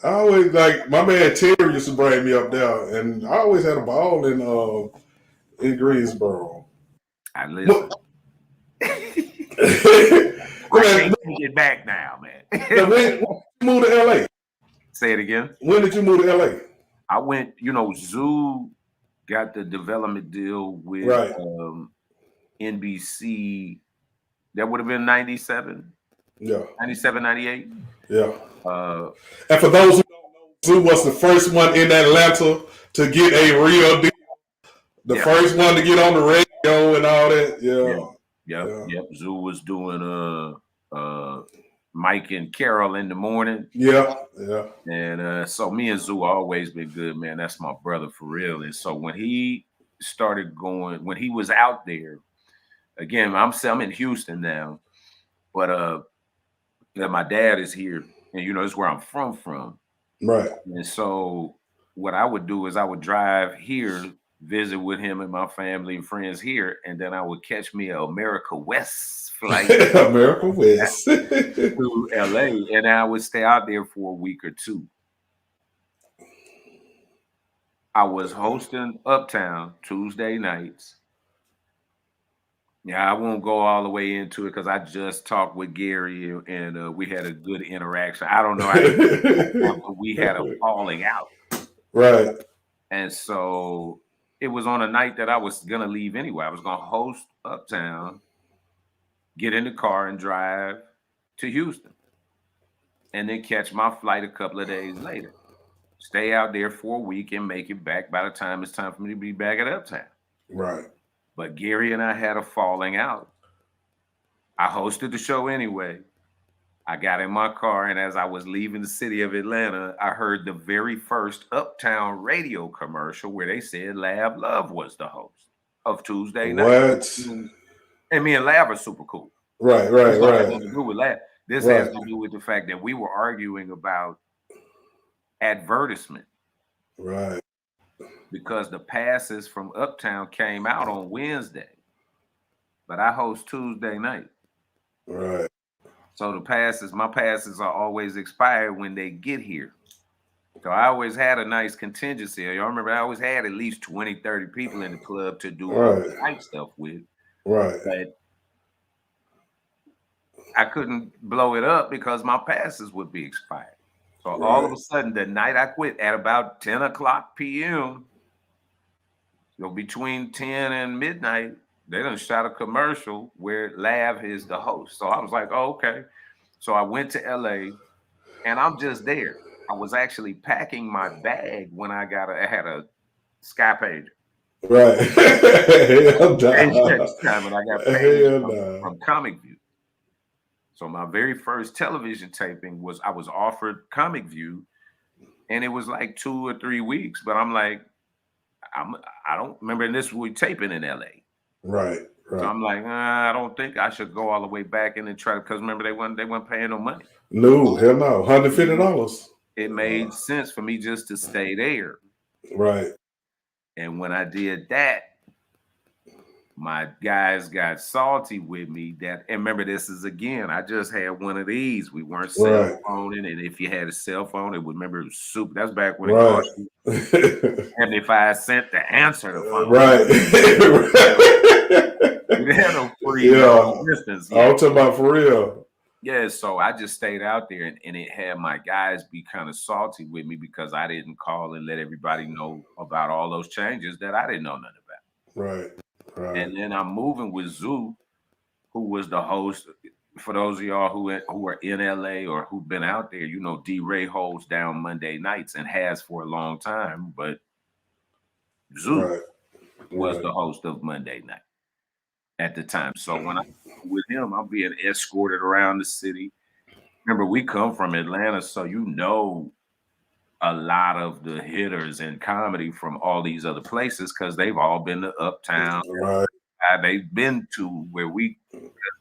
I always like my man Terry used to bring me up there, and I always had a ball in Greensboro. I listen. I can't take it back now, man. When you moved to LA? Say it again. When did you move to LA? I went, Zoo got the development deal with NBC. That would have been 97. Yeah. 97, 98. Yeah. And for those who don't know, Zoo was the first one in Atlanta to get a real deal. The first one to get on the radio and all that. Yep. Zoo was doing Mike and Carol in the morning. Yeah. And so me and Zoo always been good, man. That's my brother for real. And so when he started going, when he was out there, again, I'm in Houston now, but my dad is here, and it's where I'm from. Right. And so what I would do is I would drive here, visit with him and my family and friends here, and then I would catch me an America West flight America West to LA, and I would stay out there for a week or two. I was hosting Uptown Tuesday nights. Yeah, I won't go all the way into it because I just talked with Gary and we had a good interaction. I don't know how but we had a falling out. Right. And so it was on a night that I was going to leave anyway. I was going to host Uptown, get in the car and drive to Houston, and then catch my flight a couple of days later. Stay out there for a week and make it back by the time it's time for me to be back at Uptown. Right. But Gary and I had a falling out. I hosted the show anyway. I got in my car, and as I was leaving the city of Atlanta, I heard the very first Uptown radio commercial where they said Lab Love was the host of Tuesday night. What? And me and Lab are super cool. Right. This has nothing to do with Lab. This has to do with the fact that we were arguing about advertisement. Right. Because the passes from Uptown came out on Wednesday, but I host Tuesday night. Right. So my passes are always expired when they get here. So I always had a nice contingency. Y'all remember I always had at least 20, 30 people in the club to do all the night stuff with. Right. But I couldn't blow it up because my passes would be expired. So all of a sudden, the night I quit at about 10 o'clock p.m., between 10 and midnight, they done shot a commercial where Lav is the host. So I was like, oh, okay. So I went to LA, and I'm just there. I was actually packing my bag when I had a Sky Pager. Right. And I got paid from Comic View. So my very first television taping I was offered Comic View, and it was like 2 or 3 weeks. But I'm like, I don't remember this. We taping in LA, right. So I'm like, I don't think I should go all the way back in and try, because remember they weren't paying no money. No, hell no, $150. It made sense for me just to stay there, right. And when I did that, my guys got salty with me. And remember, this is again, I just had one of these. We weren't cell phoning, and if you had a cell phone, it was super. That's back when it cost you 75 cents to answer the phone. Right. We didn't have no free distance. I'm talking about for real. Yeah, so I just stayed out there, and it had my guys be kind of salty with me because I didn't call and let everybody know about all those changes that I didn't know nothing about. Right. And then I'm moving with Zoo, who was the host. for those of y'all who are in LA or who've been out there, you know, D-Ray holds down Monday nights and has for a long time, but Zoo was the host of Monday night at the time. So when I'm with him, I'm being escorted around the city. Remember, we come from Atlanta, so you know a lot of the hitters in comedy from all these other places because they've all been to Uptown. Right. They've been to where we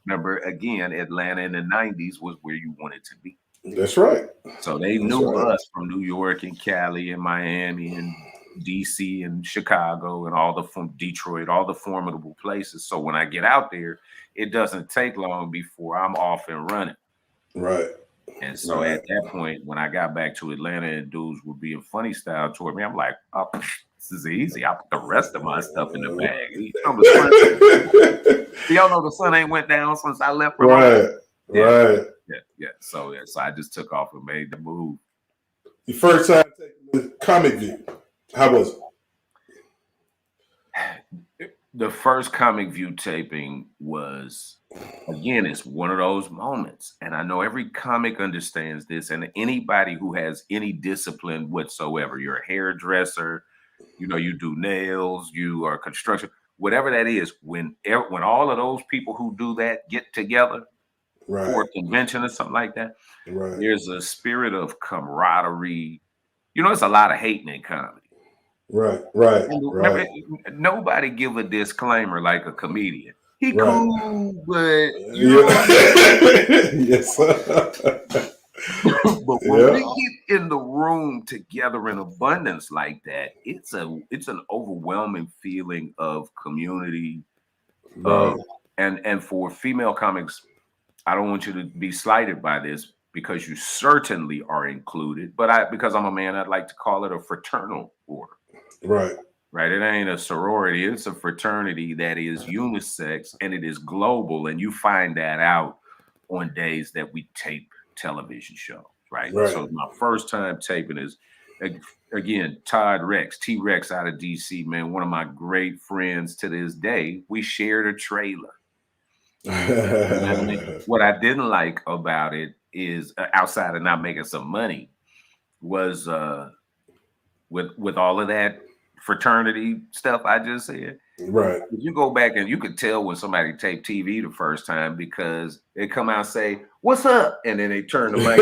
remember again, Atlanta in the 90s was where you wanted to be. That's right. So they knew us from New York and Cali and Miami and DC and Chicago and all the from Detroit, all the formidable places. So when I get out there, it doesn't take long before I'm off and running. Right. And so at that point, when I got back to Atlanta and dudes were being funny style toward me, I'm like, oh, this is easy. I'll put the rest of my stuff in the bag. Y'all know the sun ain't went down since I left. From right. Yeah. So I just took off and made the move. Your first time taking the Comic View, how was it? The first Comic View taping was, again, it's one of those moments. And I know every comic understands this. And anybody who has any discipline whatsoever, you're a hairdresser, you know, you do nails, you are construction, whatever that is, when all of those people who do that get together for a convention or something like that, there's a spirit of camaraderie. You know, it's a lot of hating in comedy. Right. Remember, nobody give a disclaimer like a comedian. He cool, but you know. Yes. But when we get in the room together in abundance like that, it's an overwhelming feeling of community. And for female comics, I don't want you to be slighted by this because you certainly are included. But because I'm a man, I'd like to call it a fraternal order. Right. It ain't a sorority. It's a fraternity that is unisex and it is global. And you find that out on days that we tape television shows. Right. So my first time taping is, again, Todd Rex, T-Rex out of DC, man, one of my great friends to this day. We shared a trailer. What I didn't like about it is, outside of not making some money, was with all of that fraternity stuff I just said. Right. You go back and you could tell when somebody taped TV the first time because they come out and say, "What's up?" and then they turn the mic.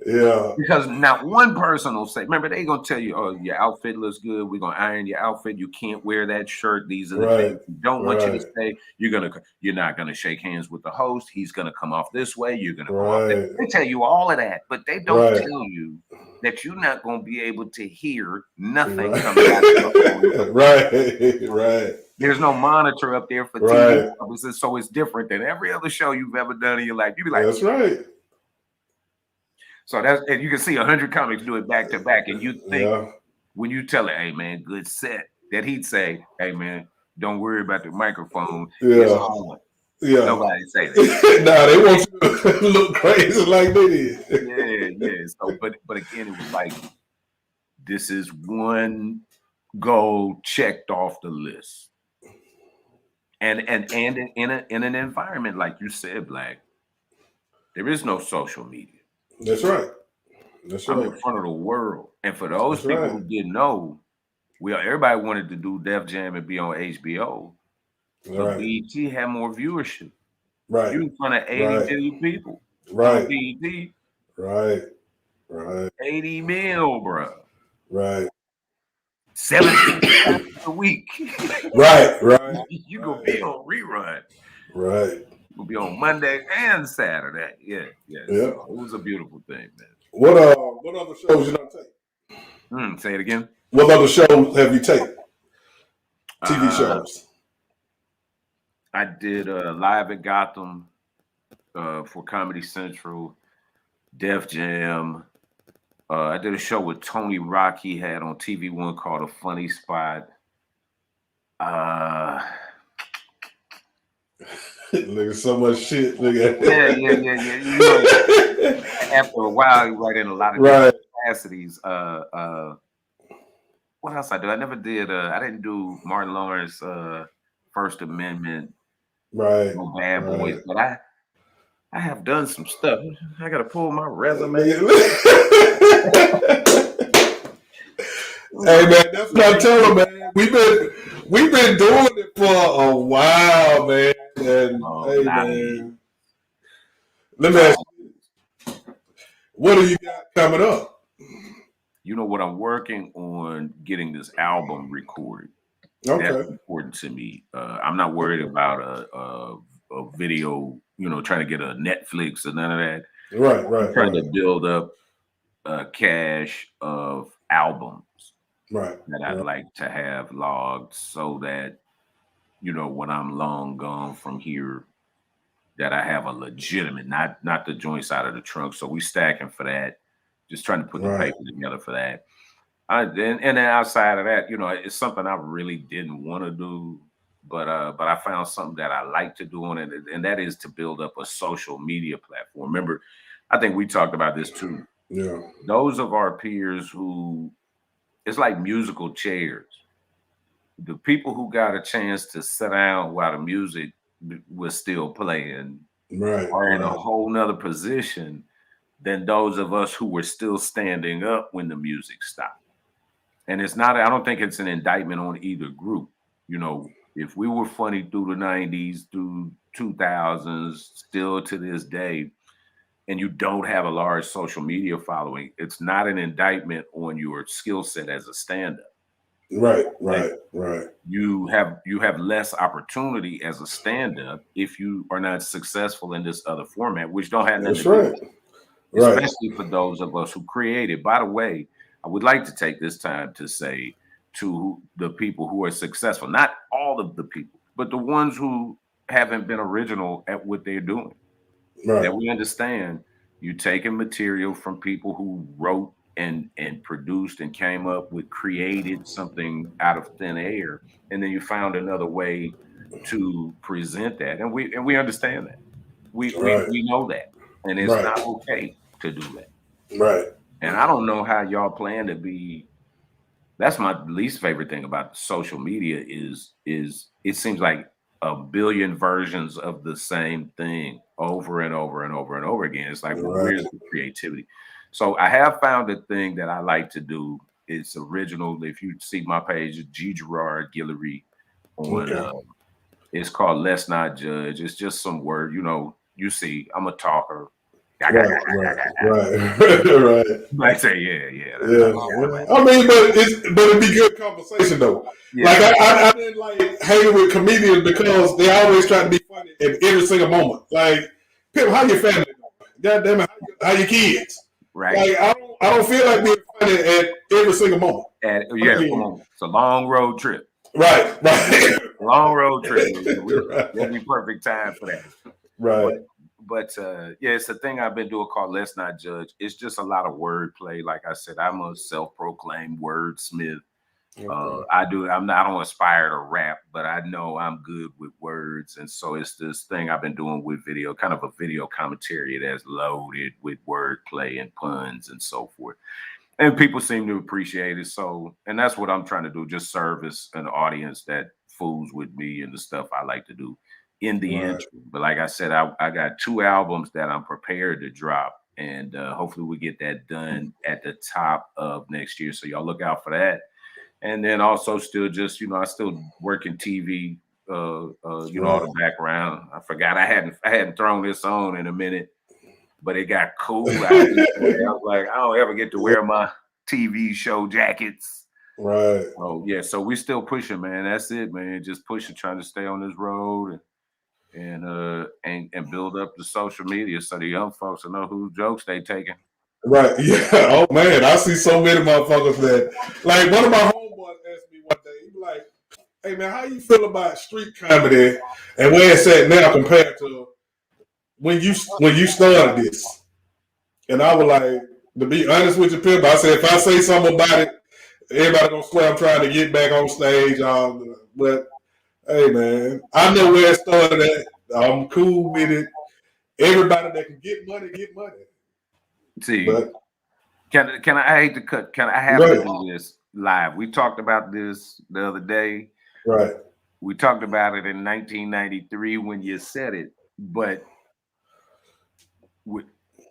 Yeah. Because not one person will say, remember, they're going to tell you, oh, your outfit looks good. We're going to iron your outfit. You can't wear that shirt. These are the things we don't want you to say. You're not going to shake hands with the host. He's going to come off this way. You're going to come off that. They tell you all of that, but they don't tell you that you're not going to be able to hear nothing coming out of the Right. There's no monitor up there for TV purposes, so it's different than every other show you've ever done in your life. You'd be like, that's right. So and you can see 100 comics do it back to back, and you think when you tell it, "Hey man, good set," that he'd say, "Hey man, don't worry about the microphone. It's on." Nobody say that. Nah, they want you to look crazy like they did. Yeah. So, but again, it was like, this is one goal checked off the list, and in an environment like you said, Black, there is no social media. That's right. I'm in front of the world. And for those people who didn't know, everybody wanted to do Def Jam and be on HBO. But BET had more viewership. You in front of 80 million people. On BET. Right. 80 mil, bro. Right. 17 times a week. Right. You gonna be on rerun. Right. Will be on Monday and Saturday. Yeah. So it was a beautiful thing, man. What other shows you done take? Say it again. What other shows have you taken? TV shows. I did Live at Gotham for Comedy Central, Def Jam. I did a show with Tony Rock he had on TV One called A Funny Spot. Look at so much shit. Look at yeah. You know, after a while, you write in a lot of different capacities. What else I do? I never did. I didn't do Martin Lawrence First Amendment. Right. no bad boys, Right. but I have done some stuff. I got to pull my resume. Hey man, that's what I'm telling, man. We've been doing it for a while, man. And hey man, let me ask you, what do you got coming up? You know what? I'm working on getting this album recorded. Okay. That's important to me. I'm not worried about a video, trying to get a Netflix or none of that. Right. I'm trying to build up a cache of albums that I'd like to have logged so that, when I'm long gone from here, that I have a legitimate, not the joint side of the trunk. So we stacking for that. Just trying to put the paper together for that. And then outside of that, it's something I really didn't want to do, but I found something that I like to do on it, and that is to build up a social media platform. Remember, I think we talked about this too. Yeah. Those of our peers who, it's like musical chairs. The people who got a chance to sit down while the music was still playing are in a whole nother position than those of us who were still standing up when the music stopped. And it's not, I don't think it's an indictment on either group. If we were funny through the 90s, through 2000s, still to this day, and you don't have a large social media following, it's not an indictment on your skill set as a stand-up. Right. You have less opportunity as a stand-up if you are not successful in this other format, which don't have nothing to do with it. Especially for those of us who created. By the way, I would like to take this time to say to the people who are successful, not all of the people, but the ones who haven't been original at what they're doing. That we understand you taking material from people who wrote and produced and came up with, created something out of thin air, and then you found another way to present that. And we understand that. We know that. And it's not okay to do that. Right. And I don't know how y'all plan to be. That's my least favorite thing about social media is it seems like a billion versions of the same thing over and over and over and over again. It's like, well, where's the creativity? So I have found a thing that I like to do. It's original. If you see my page, Gerard, Guillory on it's called Let's Not Judge. It's just some word, you see, I'm a talker. Right. I say, yeah. I mean, but it'd be good conversation though. Yeah. Like I didn't like hanging with comedians because they always try to be funny in every single moment. Like, Pip, how your family doing? God damn it, how your kids? Right. Like I don't feel like being funny at every single moment. It's a long road trip. Right. Long road trip. There'll be perfect time for that. Right. But it's a thing I've been doing called Let's Not Judge. It's just a lot of wordplay. Like I said, I'm a self-proclaimed wordsmith. I don't aspire to rap, but I know I'm good with words. And so it's this thing I've been doing with video, kind of a video commentary that's loaded with wordplay and puns and so forth. And people seem to appreciate it. So, and that's what I'm trying to do, just service an audience that fools with me and the stuff I like to do in the interim. But like I said, I got 2 albums that I'm prepared to drop, and hopefully we get that done at the top of next year. So y'all look out for that. And then also still just, I still work in TV, all the background. I forgot I hadn't thrown this on in a minute, but it got cool. I was like, I don't ever get to wear my TV show jackets. Right. Oh yeah. So we still pushing, man. That's it, man. Just pushing, trying to stay on this road and build up the social media so the young folks will know whose jokes they taking. Right. Yeah. Oh man, I see so many motherfuckers that, like, one of my homeboys asked me one day, he be like, "Hey man, how you feel about street comedy and where it's at now compared to when you started this?" And I was like, to be honest with you, Pip, I said if I say something about it, everybody gonna swear I'm trying to get back on stage. But hey man, I know where it started at. I'm cool with it. Everybody that can get money, get money. See, but can I hate to cut? Can I have to do this live? We talked about this the other day. Right. We talked about it in 1993 when you said it, but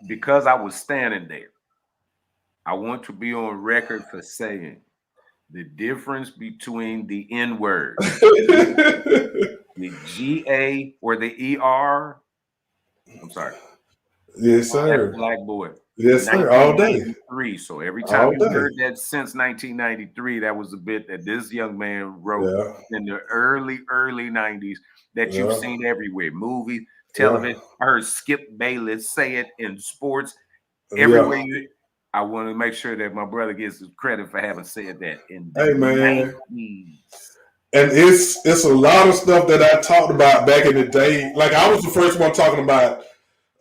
because I was standing there, I want to be on record for saying the difference between the N word, the GA or the ER. I'm sorry. Yes, That's sir. black boy. Yes, sir. All day. 1993. So every time All you day. heard that since 1993, that was a bit that this young man wrote Yeah. in the early 90s that you've Yeah. seen everywhere. Movies, Yeah. television. I heard Skip Bayless say it in sports. Everywhere Yeah. I want to make sure that my brother gets his credit for having said that in the Hey, man. 90s. And it's a lot of stuff that I talked about back in the day. Like I was the first one talking about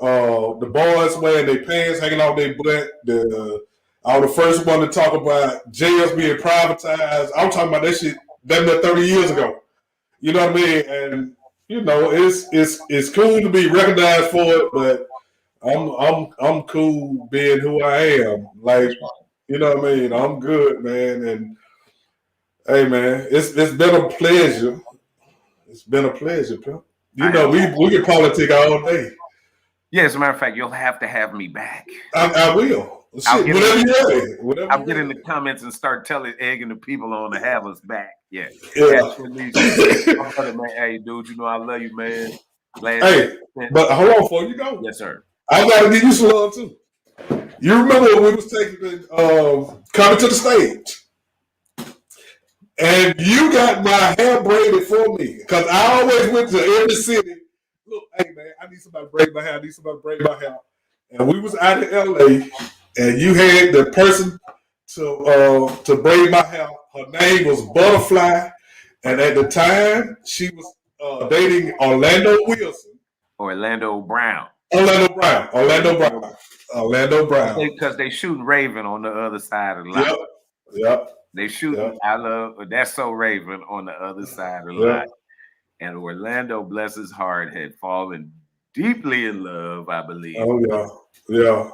the boys wearing their pants hanging off their butt. I was the first one to talk about jails being privatized. I'm talking about that shit damn near 30 years ago. You know what I mean? And you know, it's cool to be recognized for it, but I'm cool being who I am. Like, you know what I mean? I'm good, man. And hey, man, it's been a pleasure. It's been a pleasure, pal. You know, we can politic all day. Yeah, as a matter of fact, you'll have to have me back. I will. Shit, whatever you're ready. I'll get in the comments and start egging the people on to have us back. Yeah. Yeah. Man, hey, dude, you know I love you, man. Hey, but hold on before you go. Yes, sir. I gotta give you some love too. You remember when we was taking coming to the stage, and you got my hair braided for me because I always went to every city. Look, hey man, I need somebody to braid my hair. I need somebody to braid my hair. And we was out in LA, and you had the person to braid my hair. Her name was Butterfly, and at the time she was dating Orlando Wilson. Orlando Brown. Because they shooting Raven on the other side of the line. Yep. They shooting I Love That's So Raven on the other side of the line. And Orlando, bless his heart, had fallen deeply in love, I believe. Oh yeah.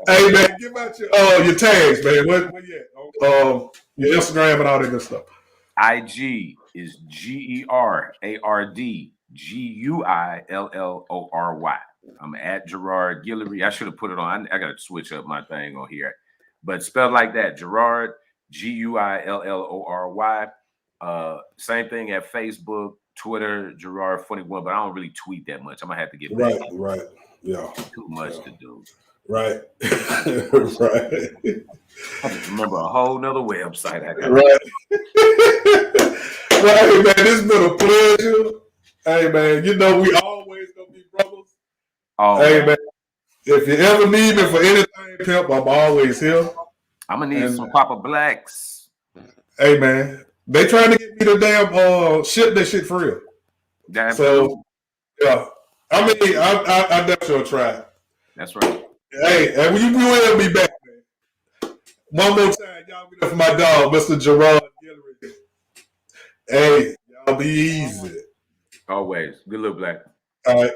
Hey man, give out your tags, man. Where you at? Your Instagram and all that good stuff. IG is Gerard Guillory. I'm at Gerard Guillory. I should have put it on. I got to switch up my thing on here, but spelled like that: Gerard Guillory. Same thing at Facebook, Twitter, Gerard41. But I don't really tweet that much. I'm gonna have to get back. Right. Yeah. Too much to do. Right. Right. I just remember a whole nother website I got. Right. Well, hey man, this has been a pleasure. Hey man, you know we always gonna be brothers. Oh, hey man, if you ever need me for anything, pimp, I'm always here. I'm gonna need some Papa Blacks. Hey man, they trying to get me to damn ship that shit for real. So yeah, I mean I definitely will try. That's right. Hey, and you will be back, man. One more time, y'all get up for my dog, Mr. Gerard Guillory. Hey, y'all be easy. Always. Good luck, Black. All right.